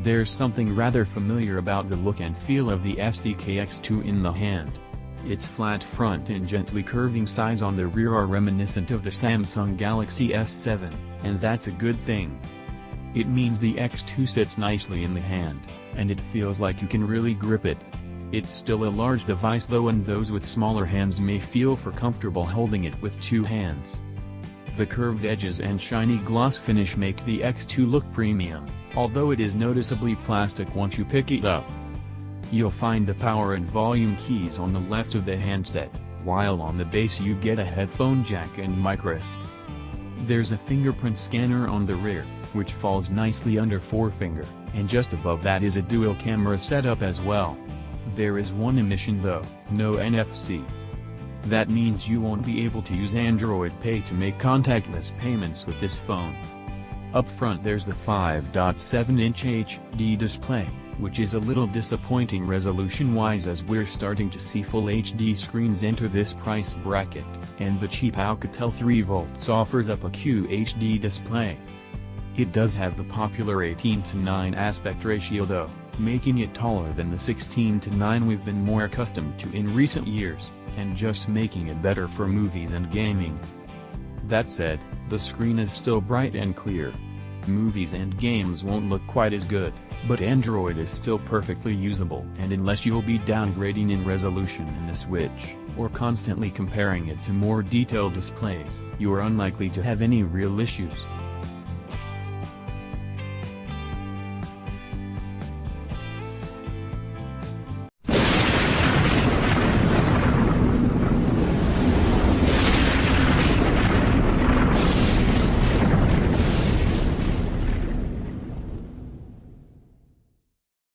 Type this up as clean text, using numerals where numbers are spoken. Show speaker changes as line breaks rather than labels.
There's something rather familiar about the look and feel of the STK X2 in the hand. Its flat front and gently curving sides on the rear are reminiscent of the Samsung Galaxy S7, and that's a good thing. It means the X2 sits nicely in the hand, and it feels like you can really grip it. It's still a large device though, and those with smaller hands may feel comfortable holding it with two hands. The curved edges and shiny gloss finish make the X2 look premium, although it is noticeably plastic once you pick it up. You'll find the power and volume keys on the left of the handset, while on the base you get a headphone jack and mic rest. There's a fingerprint scanner on the rear, which falls nicely under forefinger, and just above that is a dual camera setup as well. There is one omission though, no NFC. That means you won't be able to use Android Pay to make contactless payments with this phone. Up front there's the 5.7-inch HD display, which is a little disappointing resolution-wise, as we're starting to see full HD screens enter this price bracket, and the cheap Alcatel 3V offers up a QHD display. It does have the popular 18:9 aspect ratio though, making it taller than the 16:9 we've been more accustomed to in recent years, and just making it better for movies and gaming. That said, the screen is still bright and clear. Movies and games won't look quite as good, but Android is still perfectly usable, and unless you'll be downgrading in resolution in the Switch, or constantly comparing it to more detailed displays, you are unlikely to have any real issues.